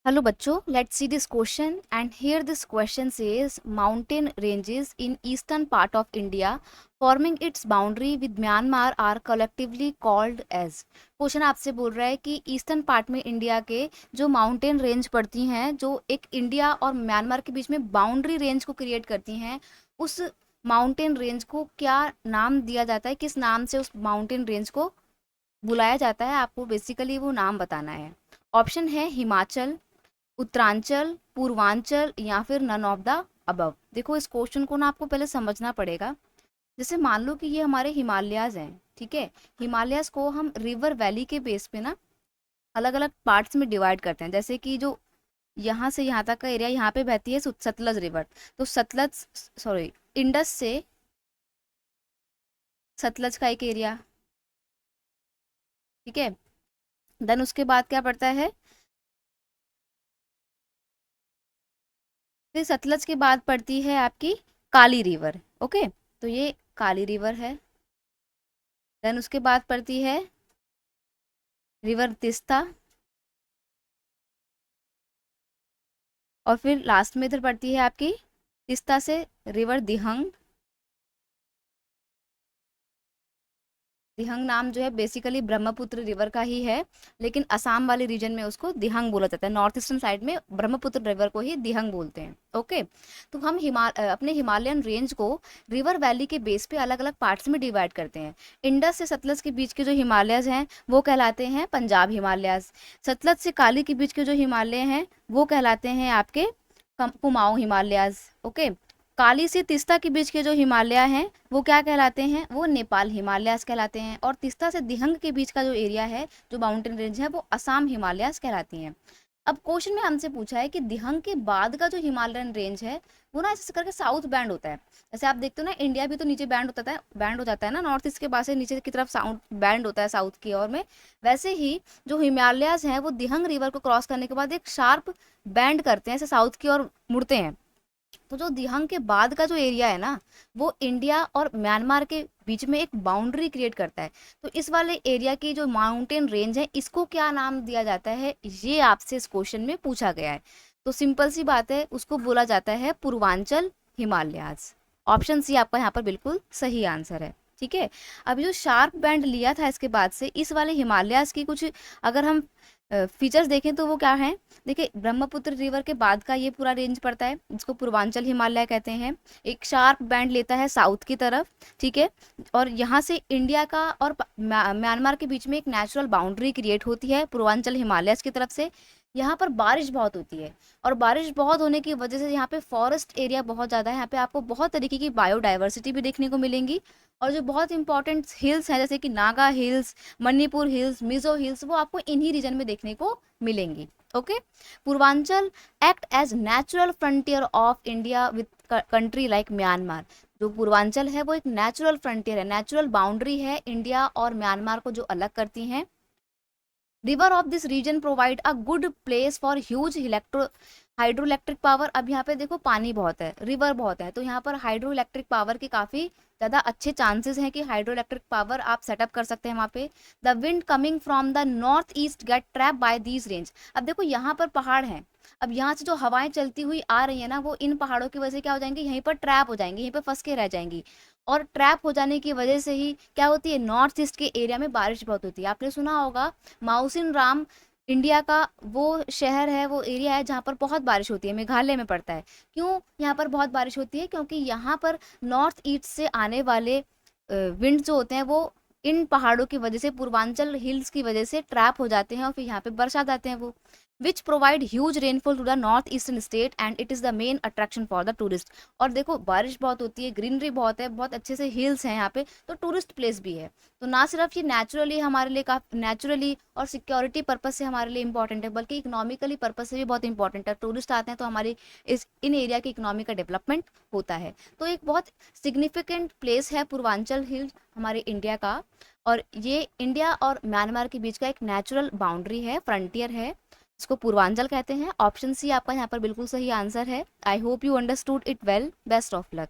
Hello बच्चों, let's see this question and here this question says mountain ranges in eastern part of India forming its boundary with Myanmar are collectively called as। Question आपसे बोल रहा है कि eastern part में India के जो mountain range पड़ती हैं जो एक इंडिया और म्यांमार के बीच में बाउंड्री रेंज को क्रिएट करती हैं, उस माउंटेन रेंज को क्या नाम दिया जाता है, किस नाम से उस माउंटेन रेंज को बुलाया जाता है, आपको बेसिकली वो नाम बताना है। ऑप्शन है हिमाचल, उत्तरांचल, पूर्वांचल या फिर नन ऑफ द अबव। देखो इस क्वेश्चन को ना आपको पहले समझना पड़ेगा। जैसे मान लो कि ये हमारे हिमालयाज हैं, ठीक है। हिमालयाज को हम रिवर वैली के बेस पे ना अलग अलग पार्ट्स में डिवाइड करते हैं। जैसे कि जो यहाँ से यहाँ तक का एरिया, यहाँ पे बहती है सतलज रिवर, तो सतलज सॉरी इंडस से सतलज का एक एरिया, ठीक है। देन उसके बाद क्या पड़ता है, फिर सतलज के बाद पड़ती है आपकी काली रिवर। ओके, तो ये काली रिवर है। देन उसके बाद पड़ती है रिवर तिस्ता, और फिर लास्ट में इधर पड़ती है आपकी तिस्ता से रिवर दिहंग। दिहंग नाम जो है बेसिकली ब्रह्मपुत्र रिवर का ही है, लेकिन असम वाले रीजन में उसको दिहंग बोला जाता है। नॉर्थ ईस्टर्न साइड में ब्रह्मपुत्र रिवर को ही दिहंग बोलते हैं। ओके, तो हम अपने हिमालयन रेंज को रिवर वैली के बेस पे अलग अलग पार्ट्स में डिवाइड करते हैं। इंडस से सतलज के बीच के जो हिमालयज हैं वो कहलाते हैं पंजाब हिमालयज। सतलज से काली के बीच के जो हिमालय हैं वो कहलाते हैं आपके कुमाऊं हिमालयज। ओके, काली से तिस्ता के बीच के जो हिमालय हैं वो क्या कहलाते हैं, वो नेपाल हिमालयास कहलाते हैं। और तिस्ता से दिहंग के बीच का जो एरिया है, जो माउंटेन रेंज है, वो असम हिमालयास कहलाती हैं। अब क्वेश्चन में हमसे पूछा है कि दिहंग के बाद का जो हिमालयन रेंज है वो ना ऐसे करके साउथ बैंड होता है। जैसे आप देखते हो ना, इंडिया भी तो नीचे बैंड हो जाता है ना, नॉर्थ ईस्ट के पास से नीचे की तरफ साउथ बैंड होता है साउथ की ओर में। वैसे ही जो हिमालयाज हैं वो दिहंग रिवर को क्रॉस करने के बाद एक शार्प बैंड करते हैं, ऐसे साउथ की ओर मुड़ते हैं। तो जो दिहंग के बाद का जो एरिया है ना, वो इंडिया और म्यांमार के बीच में एक बाउंड्री क्रिएट करता है। तो इस वाले एरिया की जो माउंटेन रेंज है, इसको क्या नाम दिया जाता है, ये आपसे इस क्वेश्चन में पूछा गया है। तो सिंपल सी बात है, उसको बोला जाता है पूर्वांचल हिमालयाज। ऑप्शन सी आपका यहाँ पर बिल्कुल सही आंसर है, ठीक है। अभी जो शार्प बैंड लिया था इसके बाद से, इस वाले हिमालयाज की कुछ अगर हम फीचर्स देखें तो वो क्या है। देखिए, ब्रह्मपुत्र रिवर के बाद का ये पूरा रेंज पड़ता है, जिसको पूर्वांचल हिमालय कहते हैं। एक शार्प बैंड लेता है साउथ की तरफ, ठीक है। और यहाँ से इंडिया का और म्यांमार के बीच में एक नेचुरल बाउंड्री क्रिएट होती है पूर्वांचल हिमालय की तरफ से। यहाँ पर बारिश बहुत होती है, और बारिश बहुत होने की वजह से यहाँ पे फॉरेस्ट एरिया बहुत ज़्यादा है। यहाँ पे आपको बहुत तरीके की बायोडाइवर्सिटी भी देखने को मिलेंगी। और जो बहुत इंपॉर्टेंट हिल्स हैं, जैसे कि Naga hills, Manipur hills, Mizo hills, वो आपको इन्हीं रीजन में देखने को मिलेंगी। Okay, Purvanchal act as natural frontier of India with country like Myanmar. जो पूर्वांचल है वो एक नेचुरल फ्रंटियर है, नेचुरल बाउंड्री है इंडिया और म्यांमार को जो अलग करती हैं। River of this region provide a good place for huge hydro electric power. अब यहाँ पे देखो पानी बहुत है, रिवर बहुत है, तो यहाँ पर हाइड्रो इलेक्ट्रिक पावर की काफ़ी ज़्यादा अच्छे चांसेस हैं कि हाइड्रो इलेक्ट्रिक पावर आप सेटअप कर सकते हैं वहाँ पे। The wind coming from the north east get trap by these range. अब देखो यहाँ पर पहाड़ हैं, अब यहाँ से जो हवाएं चलती हुई आ रही है ना, वो इन पहाड़ों की वजह से क्या हो जाएंगी, यहीं पर ट्रैप हो जाएंगी, यहीं पर फंस के रह जाएंगी। और ट्रैप हो जाने की वजह से ही क्या होती है, नॉर्थ ईस्ट के एरिया में बारिश बहुत होती है। आपने सुना होगा माउसिन राम इंडिया का वो शहर है, वो एरिया है जहाँ पर बहुत बारिश होती है, मेघालय में पड़ता है। क्यों यहाँ पर बहुत बारिश होती है, क्योंकि यहाँ पर नॉर्थ ईस्ट से आने वाले विंड जो होते हैं वो इन पहाड़ों की वजह से, पूर्वांचल हिल्स की वजह से ट्रैप हो जाते हैं, और फिर यहाँ पे बरसात आते हैं वो, which provide huge rainfall to the north eastern state and it is the main attraction for the tourist. और देखो बारिश बहुत होती है, ग्रीनरी बहुत है, बहुत अच्छे से हिल्स हैं यहाँ पे, तो टूरिस्ट प्लेस भी है। तो ना सिर्फ ये नेचुरली हमारे लिए नेचुरली और सिक्योरिटी पर्पज से हमारे लिए इंपॉर्टेंट है, बल्कि इकोनॉमिकली पर्पज से भी बहुत इंपॉर्टेंट है। टूरिस्ट आते हैं तो हमारी इन एरिया की इकोनॉमी का डेवलपमेंट होता है। तो एक बहुत सिग्निफिकेंट प्लेस है पूर्वांचल हिल्स हमारे इंडिया का, और ये इंडिया और म्यांमार के बीच का एक नेचुरल बाउंड्री है, फ्रंटियर है, इसको पूर्वांचल कहते हैं। ऑप्शन सी आपका यहाँ पर बिल्कुल सही आंसर है। I hope you understood it well. Best of luck.